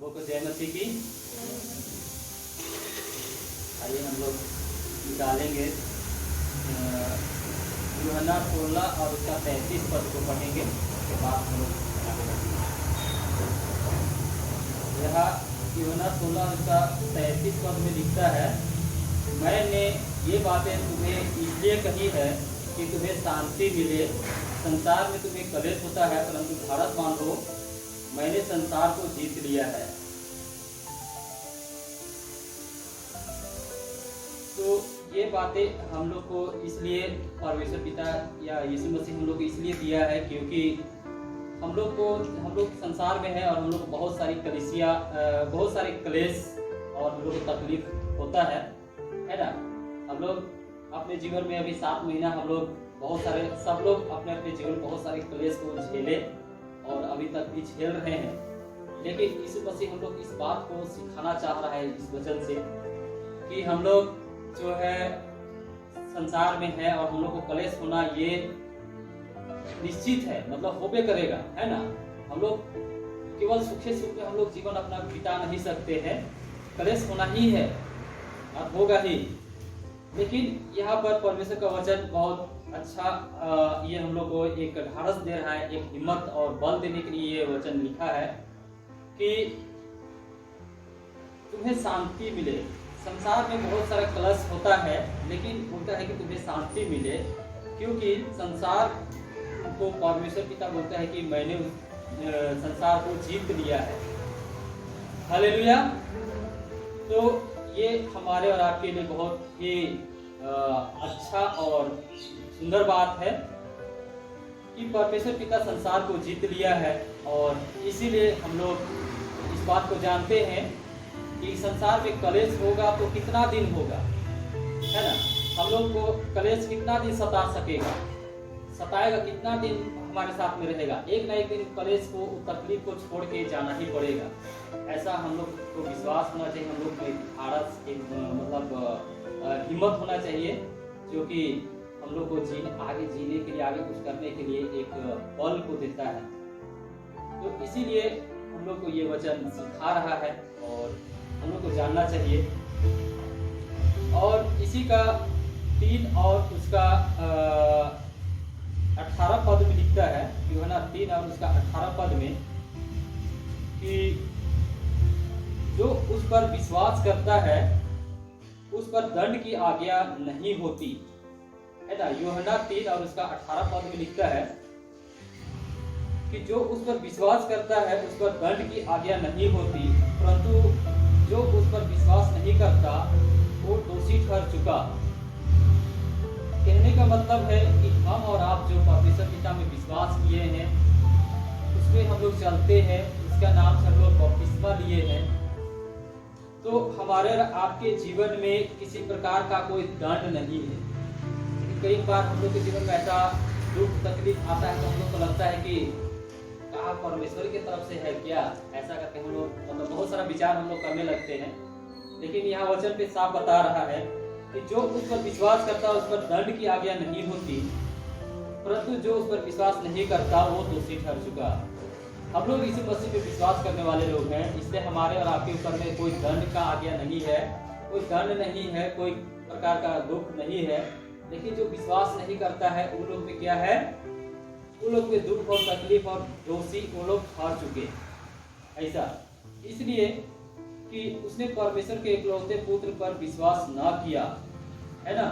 सबों को जय मसीह की। आइए हम लोग निकालेंगे यूहन्ना 16 और उसका 33 पद को पढ़ेंगे। उसके बाद हम लोग आगे बढ़ेंगे। यहाँ यूहन्ना 16 और उसका 33 पद में लिखता है, मैंने ये बातें तुम्हें इसलिए कही है कि तुम्हें शांति मिले। संसार में तुम्हें कलेश होता है, परंतु धारक बांधो, मैंने संसार को जीत लिया है। तो ये बातें हम लोग को इसलिए परमेश्वर पिता या यीशु मसीह हम लोग को इसलिए दिया है क्योंकि हम लोग संसार में है और हम लोग को बहुत सारी कलीसिया, बहुत सारे क्लेश और हम लोग को तकलीफ होता है ना। हम लोग अपने जीवन में अभी 7 महीना हम लोग सब लोग अपने अपने जीवन में बहुत सारे क्लेश को झेले और अभी तक भी झेल रहे हैं। लेकिन यीशु मसीह हम लोग इस बात को सिखाना चाह रहा है इस वचन से कि हम लोग जो है संसार में है और हम लोग को कलेश होना ये निश्चित है, मतलब होबे करेगा, है ना। हम लोग केवल सुखे सुख में हम लोग जीवन अपना बिता नहीं सकते हैं, कलेश होना ही है और होगा ही। लेकिन यहाँ पर परमेश्वर का वचन बहुत अच्छा ये हम लोग को एक ढाढ़स दे रहा है, एक हिम्मत और बल देने के लिए ये वचन लिखा है कि तुम्हें शांति मिले। संसार में बहुत सारा कलश होता है, लेकिन बोलता है कि तुम्हें शांति मिले, क्योंकि संसार को परमेश्वर पिता बोलता है कि मैंने संसार को जीत लिया है। हालेलुया। तो ये हमारे और आपके लिए बहुत ही अच्छा और सुंदर बात है कि परमेश्वर पिता संसार को जीत लिया है। और इसीलिए हम लोग इस बात को जानते हैं कि संसार में कलेश होगा तो कितना दिन होगा, है ना। हम लोग को कलेश कितना दिन सताएगा, कितना दिन हमारे साथ में रहेगा। एक ना एक दिन कलेश को, तकलीफ को छोड़ के जाना ही पड़ेगा। ऐसा हम लोग को विश्वास होना चाहिए, हम लोग को एक आड़स, एक मतलब हिम्मत होना चाहिए, जो कि हम लोग को आगे जीने के लिए, आगे कुछ करने के लिए एक बल को देता है। तो इसीलिए हम लोग को ये वचन सिखा रहा है और हम लोग को जानना चाहिए। और इसी का 3 और उसका 18 पद में लिखता है, यूहन्ना 3 और उसका 18 पद में कि जो उस पर विश्वास करता है उस पर दंड की आज्ञा नहीं होती, है ना। यूहन्ना 3 और उसका 18 पद में लिखता है कि जो उस पर विश्वास करता है उस पर दंड की आज्ञा नहीं होती, परंतु जो उस पर विश्वास नहीं करता वो दोषी ठहर चुका। कहने का मतलब है कि हम और आप जो परमेश्वर पिता में विश्वास किए हैं, उसमें हम लोग चलते हैं, उसका नाम से हम लोग बपतिस्मा लिए हैं, तो हमारे आपके जीवन में किसी प्रकार का कोई दंड नहीं है। लेकिन कई बार हम लोग के जीवन में ऐसा दुख तकलीफ आता है तो हम लोग को लगता है कि कहा परमेश्वर की तरफ से है क्या, ऐसा करके हम लोग मतलब बहुत सारा विचार हम लोग करने लगते हैं। लेकिन यहाँ वचन पे साफ बता रहा है कि जो उस पर विश्वास करता है उस पर दंड की आज्ञा नहीं होती, परंतु जो उस पर विश्वास नहीं करता वो दोषी ठहर चुका। हम लोग इसी मसीह पे विश्वास करने वाले लोग हैं, इसलिए हमारे और आपके ऊपर में कोई दंड का आज्ञा नहीं है, कोई दंड नहीं है, कोई प्रकार का दुख नहीं है। लेकिन जो विश्वास नहीं करता है उन लोग में क्या है, उन लोग में दुख और तकलीफ और दोषी वो लोग हार चुके। ऐसा इसलिए कि उसने परमेश्वर के इकलौते पुत्र पर विश्वास ना किया, है ना।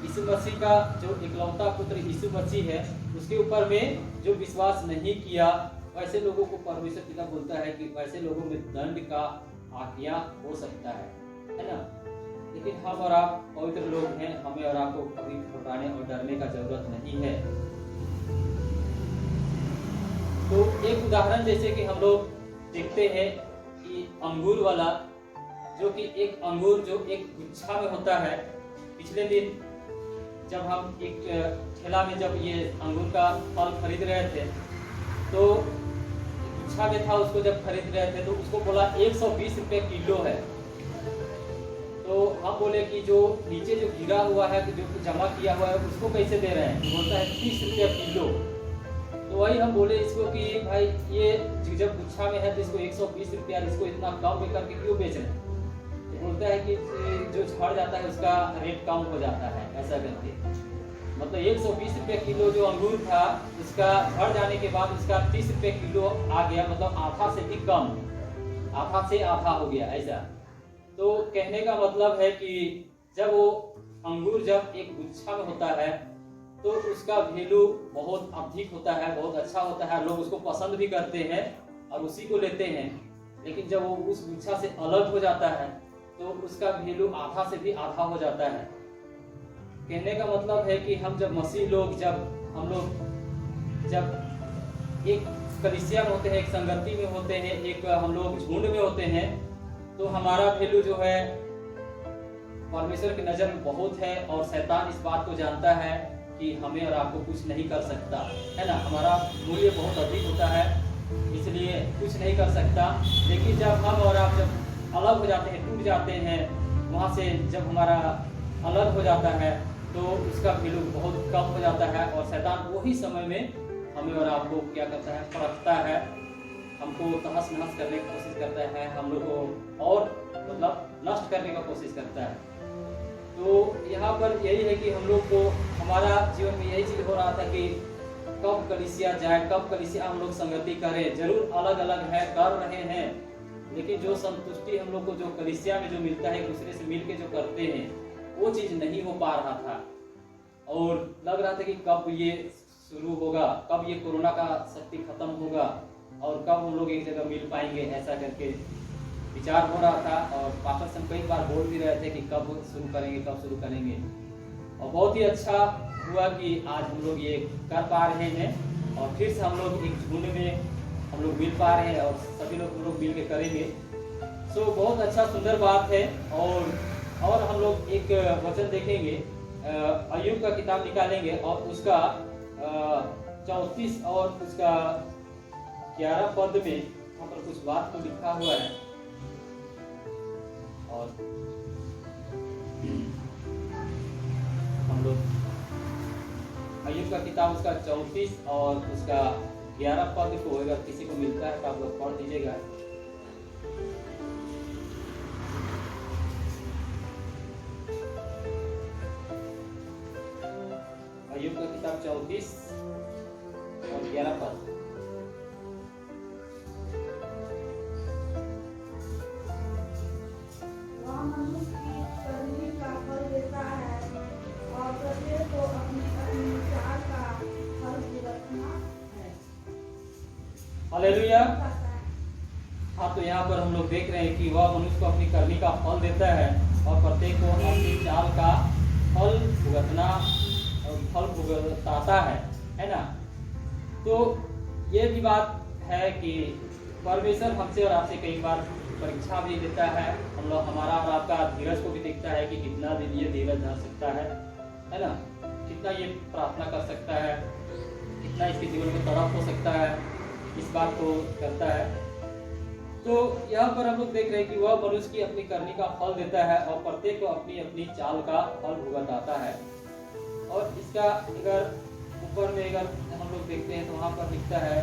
यीशु मसीह का जो इकलौता पुत्र यीशु मसीह है, उसके ऊपर में जो विश्वास नहीं किया, वैसे लोगों को परमेश्वर पिता बोलता है कि वैसे लोगों में दंड का आज्ञा हो सकता है ना। लेकिन हम और आप पवित्र लोग हैं, हमें और आपको कभी घबराने और डरने का जरूरत नहीं है। तो एक उदाहरण जैसे कि हम लोग देखते हैं कि अंगूर वाला, जो कि एक अंगूर जो एक गुच्छा में होता है। पिछले दिन जब हम एक ठेला में जब ये अंगूर का फल खरीद रहे थे तो गुच्छा में था, उसको जब खरीद रहे थे तो उसको बोला 120 रुपये किलो है। तो हम बोले कि जो नीचे जो गिरा हुआ है, जो जमा किया हुआ है, उसको कैसे दे रहे हैं? बोलता है 30 रुपये किलो। तो वही हम बोले इसको कि भाई ये जब गुच्छा में है तो इसको 120 रुपया, इसको इतना कम में करके क्यों बेच रहे हैं? तो बोलता है कि जो झड़ जाता है उसका रेट कम हो जाता है ऐसा करके। मतलब 120 रुपये किलो जो अंगूर था उसका झड़ जाने के बाद उसका 30 रुपये किलो आ गया, मतलब आधा से भी कम, आधा से आधा हो गया ऐसा। तो कहने का मतलब है कि जब वो अंगूर जब एक गुच्छा में होता है तो उसका वैल्यू बहुत अधिक होता है, बहुत अच्छा होता है, लोग उसको पसंद भी करते हैं और उसी को लेते हैं। लेकिन जब वो उस गुच्छा से अलग हो जाता है तो उसका वैल्यू आधा से भी आधा हो जाता है। कहने का मतलब है कि हम जब मसीह लोग हम लोग जब एक कलीसिया में होते हैं, एक संगति में होते हैं, एक हम लोग झुंड में होते हैं, तो हमारा वैल्यू जो है परमेश्वर की नजर में बहुत है। और शैतान इस बात को जानता है कि हमें और आपको कुछ नहीं कर सकता है ना, हमारा मूल्य बहुत अधिक होता है, इसलिए कुछ नहीं कर सकता। लेकिन जब हम और आप जब अलग हो जाते हैं, टूट जाते हैं, वहाँ से जब हमारा अलग हो जाता है तो उसका वैल्यू बहुत कम हो जाता है। और शैतान वही समय में हमें और आपको क्या करता है, परखता है, हमको तहस नहस करने की कोशिश करता है, हम लोग को और मतलब नष्ट करने का कोशिश करता है। तो यहाँ पर यही है कि हम लोग को हमारा जीवन में यही चीज हो रहा था कि कब कलीसिया जाए, कब कलीसिया हम लोग संगति करें। जरूर अलग अलग है, कर रहे हैं, लेकिन जो संतुष्टि हम लोग को जो कलीसिया में जो मिलता है, एक दूसरे से मिलके जो करते हैं, वो चीज नहीं हो पा रहा था। और लग रहा था कि कब ये शुरू होगा, कब ये कोरोना का शक्ति खत्म होगा और कब हम लोग एक जगह मिल पाएंगे, ऐसा करके विचार हो रहा था। और पास्टर से कई बार बोल भी रहे थे कि कब शुरू करेंगे, कब शुरू करेंगे। और बहुत ही अच्छा हुआ कि आज हम लोग ये कर पा रहे हैं और फिर से हम लोग एक झुंड में हम लोग मिल पा रहे हैं और सभी लोग हम लोग मिल के करेंगे। सो बहुत अच्छा सुंदर बात है। और हम लोग एक वचन देखेंगे, अय्यूब का किताब निकालेंगे और उसका 34 और उसका 11 पद में यहाँ पर कुछ बात को लिखा हुआ है। और हम लोग अय्यूब का किताब उसका 34 और उसका 11 पद को अगर किसी को मिलता है तो आप लोग पढ़ दीजिएगा। अय्यूब का किताब 34 और 11 पद। हालेलुया। हाँ, तो यहाँ पर हम लोग देख रहे हैं कि वह मनुष्य को अपनी करनी का फल देता है और प्रत्येक को अपनी चाल का फल भुगताता है ना। तो ये भी बात है कि परमेश्वर हमसे और आपसे कई बार परीक्षा भी देता है। हम लोग हमारा और आपका धीरज को भी देखता है कि कितना दिन ये धीरज धर सकता है ना, कितना ये प्रार्थना कर सकता है, कितना इसके जीवन में तड़प हो सकता है, इस बात को करता है। तो यहाँ पर हम लोग देख रहे हैं कि वह मनुष्य की अपनी करनी का फल देता है और प्रत्येक को अपनी अपनी चाल का फल भुगताता है। और इसका अगर ऊपर में अगर हम लोग देखते हैं तो वहाँ पर लिखता है,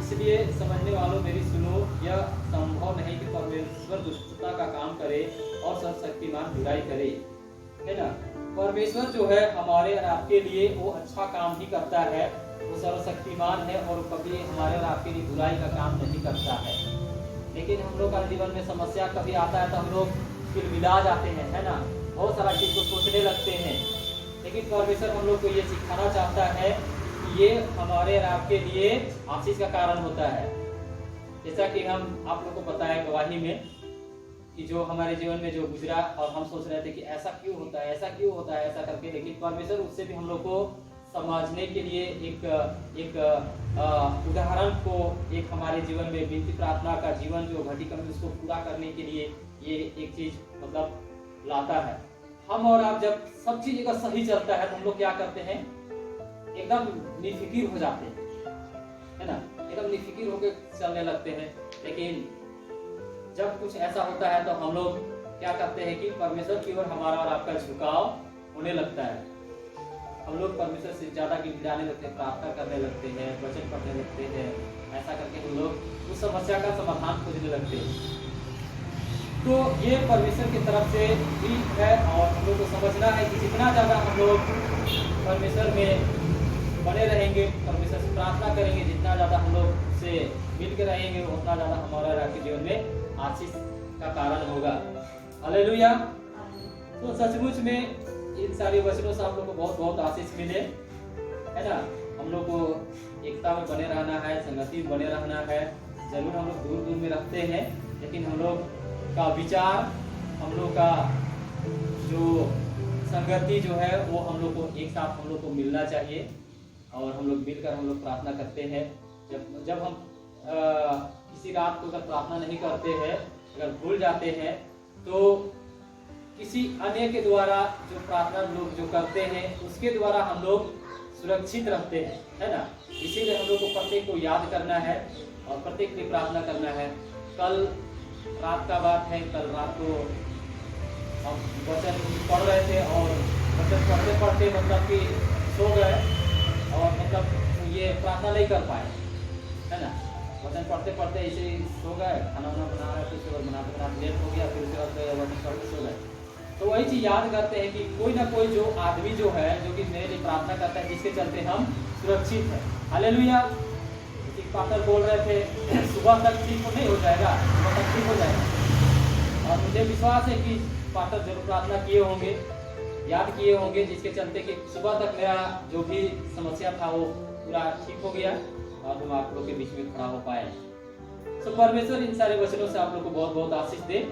इसलिए समझने वालों मेरी सुनो, यह संभव नहीं कि परमेश्वर दुष्टता का काम करे और सर्वशक्तिमान बुराई करे, है ना। परमेश्वर जो है हमारे और आपके लिए वो अच्छा काम ही करता है, वो सर्वशक्तिमान है और कभी हमारे और आपके लिए बुराई का काम नहीं करता है। लेकिन हम लोग का जीवन में समस्या कभी आता है तो हम लोग किलमिला जाते हैं, है ना, बहुत सारा चीज को सोचने लगते हैं। लेकिन परमेश्वर हम लोग को ये सिखाना चाहता है कि ये हमारे और आपके लिए आशीष का कारण होता है। जैसा कि हम आप लोग को बताया गवाही में कि जो हमारे जीवन में जो गुजरा और हम सोच रहे थे कि ऐसा क्यों होता है, ऐसा क्यों होता है, ऐसा करके, लेकिन परमेश्वर उससे भी हम लोग को समझने के लिए एक उदाहरण को एक हमारे जीवन में विनती प्रार्थना का जीवन जो घटी कमी उसको पूरा करने के लिए ये एक चीज मतलब लाता है। हम और आप जब सब चीज अगर सही चलता है तो हम लोग क्या करते हैं, एकदम निफिकिर हो जाते हैं, है ना, एकदम निफिकिर होकर चलने लगते हैं। लेकिन जब कुछ ऐसा होता है तो हम लोग क्या करते हैं कि परमेश्वर की ओर हमारा और आपका झुकाव होने लगता है। हम लोग परमेश्वर से ज़्यादा गिर जाने लगते हैं, प्रार्थना करने लगते हैं, वचन पढ़ने लगते हैं। ऐसा करके हम लोग उस समस्या का समाधान खोजने लगते हैं। तो ये परमेश्वर की तरफ से भी है और हम लोग को समझना है कि जितना ज़्यादा हम लोग परमेश्वर में बने रहेंगे, परमेश्वर से प्रार्थना करेंगे, जितना ज़्यादा हम लोग से मिल के रहेंगे, उतना ज़्यादा हमारा आपके जीवन में आशीष का कारण होगा। हालेलुया। तो सचमुच में इन सारे वचनों से हम लोग को बहुत बहुत आशीष मिले, है ना। हम लोग को एकता में बने रहना है, संगति में बने रहना है। जरूर हम लोग दूर दूर में रखते हैं, लेकिन हम लोग का विचार, हम लोग का जो संगति जो है वो हम लोग को एक साथ हम लोग को मिलना चाहिए और हम लोग मिलकर हम लोग प्रार्थना करते हैं। जब हम किसी रात को अगर प्रार्थना नहीं करते हैं, अगर भूल जाते हैं, तो किसी अन्य के द्वारा जो प्रार्थना लोग जो करते हैं उसके द्वारा हम लोग सुरक्षित रहते हैं, है ना। इसीलिए हम लोग को प्रत्येक को याद करना है और प्रत्येक की प्रार्थना करना है। कल रात का बात है, कल रात को हम वचन पढ़ रहे थे और वचन पढ़ते पढ़ते मतलब कि सो गए और मतलब ये प्रार्थना नहीं कर पाए, है ना। वचन पढ़ते पढ़ते ऐसे ही सो गए, खाना वाना बना रहे थे, उसके बाद बनाते बनाते लेट हो गया, फिर उसके बाद वचन पढ़ते सो गए। तो वही चीज याद करते हैं कि कोई ना कोई जो आदमी जो है, जो कि मेरे लिए प्रार्थना करता है, जिसके चलते हम सुरक्षित हैं। हालेलुया। पास्टर बोल रहे थे सुबह तक ठीक नहीं हो जाएगा, सुबह तक ठीक हो जाएगा। और मुझे विश्वास है कि पास्टर जरूर प्रार्थना किए होंगे, याद किए होंगे, जिसके चलते कि सुबह तक मेरा जो भी समस्या था वो पूरा ठीक हो गया और हम आप लोग के बीच में खड़ा हो पाए। तो परमेश्वर इन सारे वचनों से आप लोग को बहुत बहुत आशीष दे।